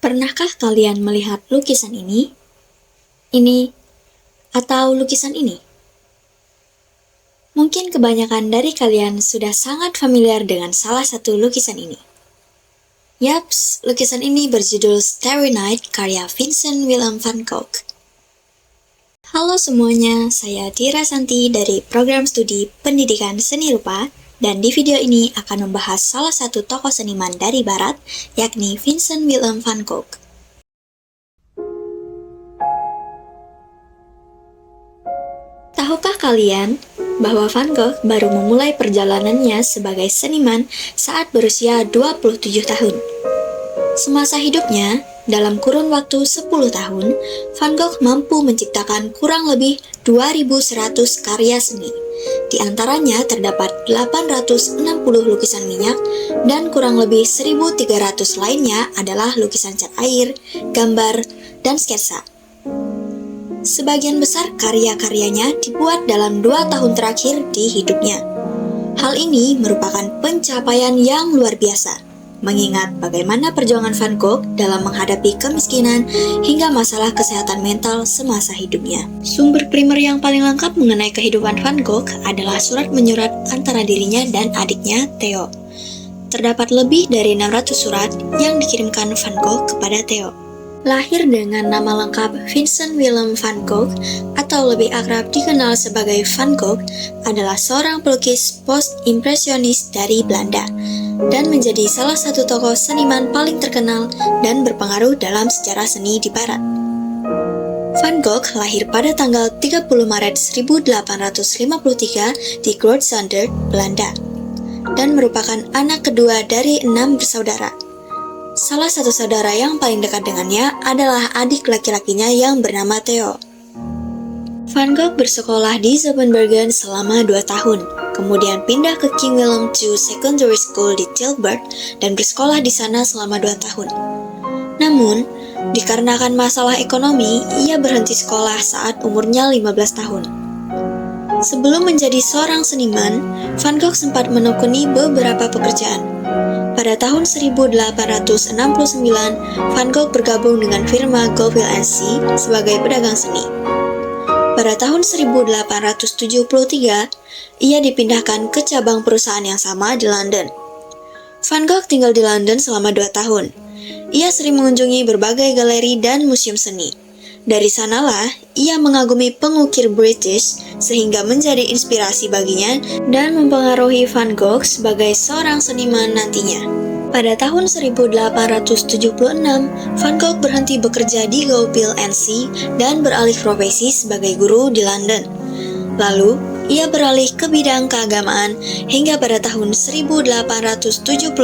Pernahkah kalian melihat lukisan ini, atau lukisan ini? Mungkin kebanyakan dari kalian sudah sangat familiar dengan salah satu lukisan ini. Yaps, lukisan ini berjudul Starry Night karya Vincent Willem van Gogh. Halo semuanya, saya Tira Santi dari program studi Pendidikan Seni Rupa, dan di video ini akan membahas salah satu tokoh seniman dari Barat, yakni Vincent Willem van Gogh. Tahukah kalian bahwa Van Gogh baru memulai perjalanannya sebagai seniman saat berusia 27 tahun? Semasa hidupnya, dalam kurun waktu 10 tahun, Van Gogh mampu menciptakan kurang lebih 2.100 karya seni. Di antaranya terdapat 860 lukisan minyak dan kurang lebih 1.300 lainnya adalah lukisan cat air, gambar, dan sketsa. Sebagian besar karya-karyanya dibuat dalam 2 tahun terakhir di hidupnya. Hal ini merupakan pencapaian yang luar biasa, mengingat bagaimana perjuangan Van Gogh dalam menghadapi kemiskinan hingga masalah kesehatan mental semasa hidupnya. Sumber primer yang paling lengkap mengenai kehidupan Van Gogh adalah surat menyurat antara dirinya dan adiknya Theo. Terdapat lebih dari 600 surat yang dikirimkan Van Gogh kepada Theo. Lahir dengan nama lengkap Vincent Willem van Gogh atau lebih akrab dikenal sebagai Van Gogh adalah seorang pelukis post-impresionis dari Belanda dan menjadi salah satu tokoh seniman paling terkenal dan berpengaruh dalam sejarah seni di Barat. Van Gogh lahir pada tanggal 30 Maret 1853 di Groot-Zundert, Belanda, dan merupakan anak kedua dari 6 bersaudara. Salah satu saudara yang paling dekat dengannya adalah adik laki-lakinya yang bernama Theo. Van Gogh bersekolah di Zevenbergen selama 2 tahun, kemudian pindah ke King Willem II Secondary School di Tilburg dan bersekolah di sana selama 2 tahun. Namun, dikarenakan masalah ekonomi, ia berhenti sekolah saat umurnya 15 tahun. Sebelum menjadi seorang seniman, Van Gogh sempat menekuni beberapa pekerjaan. Pada tahun 1869, Van Gogh bergabung dengan firma Goupil & Cie sebagai pedagang seni. Pada tahun 1873, ia dipindahkan ke cabang perusahaan yang sama di London. Van Gogh tinggal di London selama 2 tahun. Ia sering mengunjungi berbagai galeri dan museum seni. Dari sanalah, ia mengagumi pengukir British sehingga menjadi inspirasi baginya dan mempengaruhi Van Gogh sebagai seorang seniman nantinya. Pada tahun 1876, Van Gogh berhenti bekerja di Goupil & Cie dan beralih profesi sebagai guru di London. Lalu, ia beralih ke bidang keagamaan hingga pada tahun 1879,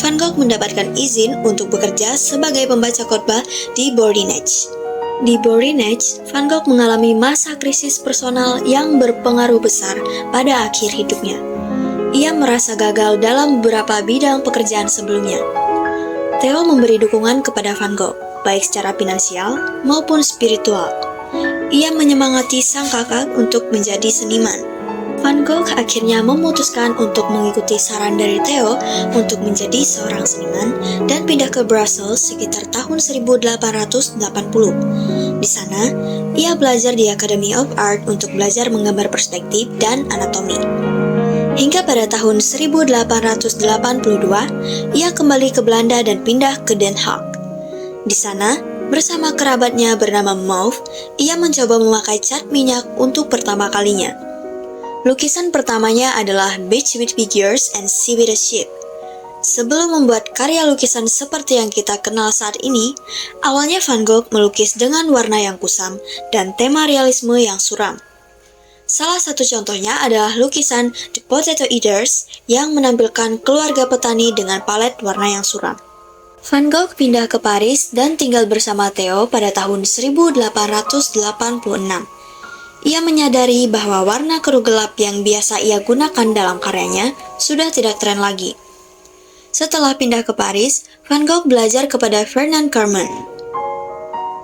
Van Gogh mendapatkan izin untuk bekerja sebagai pembaca khotbah di Bordinage. Di Bordinage, Van Gogh mengalami masa krisis personal yang berpengaruh besar pada akhir hidupnya. Ia merasa gagal dalam beberapa bidang pekerjaan sebelumnya. Theo memberi dukungan kepada Van Gogh, baik secara finansial maupun spiritual. Ia menyemangati sang kakak untuk menjadi seniman. Van Gogh akhirnya memutuskan untuk mengikuti saran dari Theo untuk menjadi seorang seniman dan pindah ke Brussels sekitar tahun 1880. Di sana, ia belajar di Academy of Art untuk belajar menggambar perspektif dan anatomi. Hingga pada tahun 1882, ia kembali ke Belanda dan pindah ke Den Haag. Di sana, bersama kerabatnya bernama Mauve, ia mencoba memakai cat minyak untuk pertama kalinya. Lukisan pertamanya adalah Beach with Figures and Sea with a Ship. Sebelum membuat karya lukisan seperti yang kita kenal saat ini, awalnya Van Gogh melukis dengan warna yang kusam dan tema realisme yang suram. Salah satu contohnya adalah lukisan The Potato Eaters yang menampilkan keluarga petani dengan palet warna yang suram. Van Gogh pindah ke Paris dan tinggal bersama Theo pada tahun 1886. Ia menyadari bahwa warna keruh gelap yang biasa ia gunakan dalam karyanya sudah tidak tren lagi. Setelah pindah ke Paris, Van Gogh belajar kepada Fernand Carmen.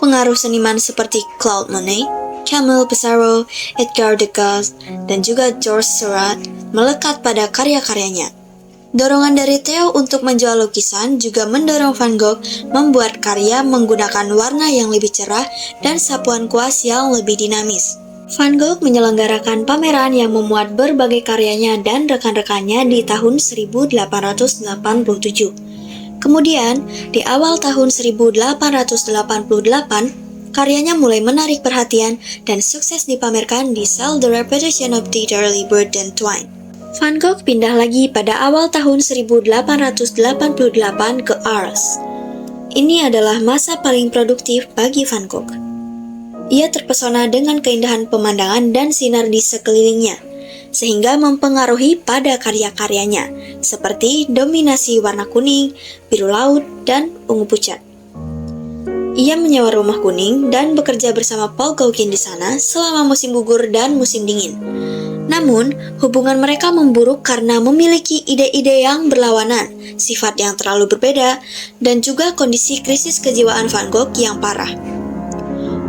Pengaruh seniman seperti Claude Monet, Camille Pissarro, Edgar Degas, dan juga Georges Seurat melekat pada karya-karyanya. Dorongan dari Theo untuk menjual lukisan juga mendorong Van Gogh membuat karya menggunakan warna yang lebih cerah dan sapuan kuas yang lebih dinamis. Van Gogh menyelenggarakan pameran yang memuat berbagai karyanya dan rekan-rekannya di tahun 1887. Kemudian, di awal tahun 1888, karyanya mulai menarik perhatian dan sukses dipamerkan di Salle de Repetition of Theatre Libertin Twine. Van Gogh pindah lagi pada awal tahun 1888 ke Arles. Ini adalah masa paling produktif bagi Van Gogh. Ia terpesona dengan keindahan pemandangan dan sinar di sekelilingnya, sehingga mempengaruhi pada karya-karyanya, seperti dominasi warna kuning, biru laut, dan ungu pucat. Ia menyewa rumah kuning dan bekerja bersama Paul Gauguin di sana selama musim gugur dan musim dingin. Namun, hubungan mereka memburuk karena memiliki ide-ide yang berlawanan, sifat yang terlalu berbeda, dan juga kondisi krisis kejiwaan Van Gogh yang parah.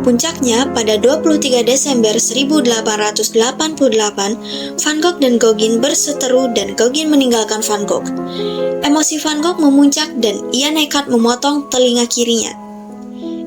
Puncaknya, pada 23 Desember 1888, Van Gogh dan Gauguin berseteru dan Gauguin meninggalkan Van Gogh. Emosi Van Gogh memuncak dan ia nekat memotong telinga kirinya.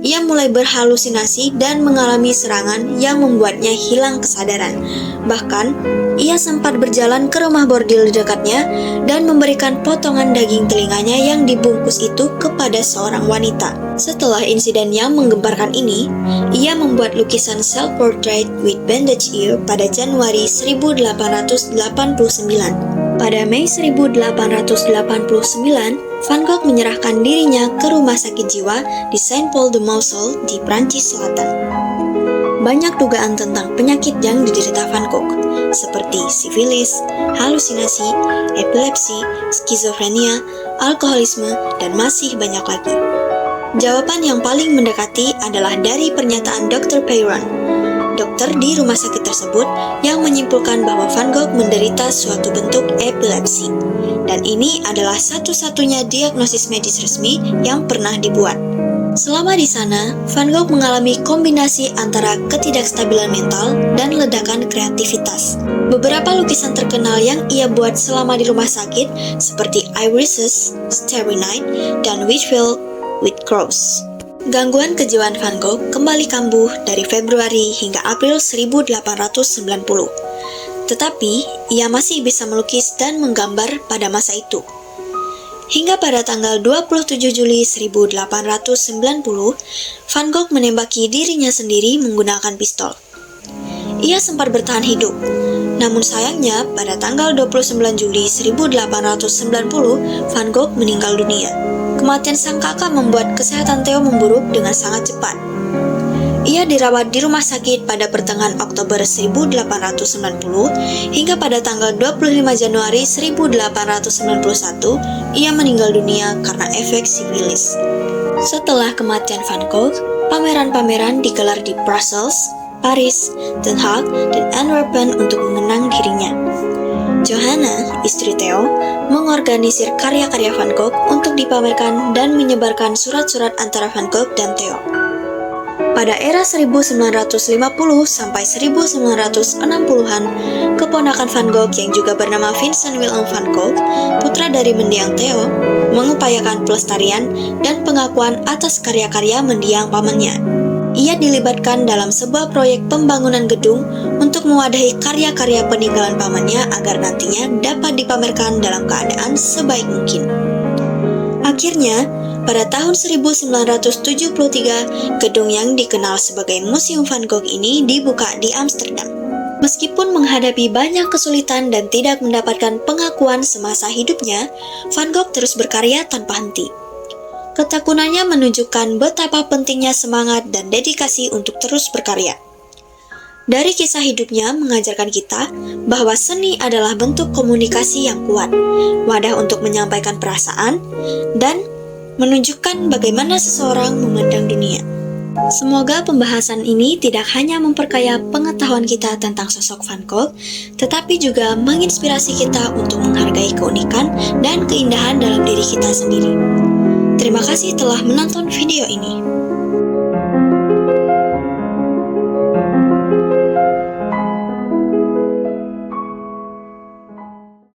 Ia mulai berhalusinasi dan mengalami serangan yang membuatnya hilang kesadaran. Bahkan, ia sempat berjalan ke rumah bordil di dekatnya dan memberikan potongan daging telinganya yang dibungkus itu kepada seorang wanita. Setelah insiden yang menggemparkan ini, ia membuat lukisan Self-Portrait with Bandaged Ear pada Januari 1889. Pada Mei 1889, Van Gogh menyerahkan dirinya ke rumah sakit jiwa di Saint-Paul-de-Mausole di Prancis Selatan. Banyak dugaan tentang penyakit yang diderita Van Gogh, seperti sifilis, halusinasi, epilepsi, skizofrenia, alkoholisme, dan masih banyak lagi. Jawaban yang paling mendekati adalah dari pernyataan Dr. Peyron, dokter di rumah sakit tersebut, yang menyimpulkan bahwa Van Gogh menderita suatu bentuk epilepsi. Dan ini adalah satu-satunya diagnosis medis resmi yang pernah dibuat. Selama di sana, Van Gogh mengalami kombinasi antara ketidakstabilan mental dan ledakan kreativitas. Beberapa lukisan terkenal yang ia buat selama di rumah sakit seperti Irises, Starry Night, dan Whitfield with Crows. Gangguan kejiwaan Van Gogh kembali kambuh dari Februari hingga April 1890. Tetapi, ia masih bisa melukis dan menggambar pada masa itu. Hingga pada tanggal 27 Juli 1890, Van Gogh menembaki dirinya sendiri menggunakan pistol. Ia sempat bertahan hidup, namun sayangnya pada tanggal 29 Juli 1890, Van Gogh meninggal dunia. Kematian sang kakak membuat kesehatan Theo memburuk dengan sangat cepat. Ia dirawat di rumah sakit pada pertengahan Oktober 1890 hingga pada tanggal 25 Januari 1891 ia meninggal dunia karena efek sifilis. Setelah kematian Van Gogh, pameran-pameran digelar di Brussels, Paris, Den Haag, dan Antwerpen untuk mengenang dirinya. Johanna, istri Theo, mengorganisir karya-karya Van Gogh untuk dipamerkan dan menyebarkan surat-surat antara Van Gogh dan Theo. Pada era 1950 sampai 1960-an, keponakan Van Gogh yang juga bernama Vincent Willem van Gogh, putra dari mendiang Theo, mengupayakan pelestarian dan pengakuan atas karya-karya mendiang pamannya. Ia dilibatkan dalam sebuah proyek pembangunan gedung untuk mewadahi karya-karya peninggalan pamannya agar nantinya dapat dipamerkan dalam keadaan sebaik mungkin. Akhirnya, pada tahun 1973, gedung yang dikenal sebagai Museum Van Gogh ini dibuka di Amsterdam. Meskipun menghadapi banyak kesulitan dan tidak mendapatkan pengakuan semasa hidupnya, Van Gogh terus berkarya tanpa henti. Ketekunannya menunjukkan betapa pentingnya semangat dan dedikasi untuk terus berkarya. Dari kisah hidupnya mengajarkan kita bahwa seni adalah bentuk komunikasi yang kuat, wadah untuk menyampaikan perasaan, dan menunjukkan bagaimana seseorang memandang dunia. Semoga pembahasan ini tidak hanya memperkaya pengetahuan kita tentang sosok Van Gogh, tetapi juga menginspirasi kita untuk menghargai keunikan dan keindahan dalam diri kita sendiri. Terima kasih telah menonton video ini.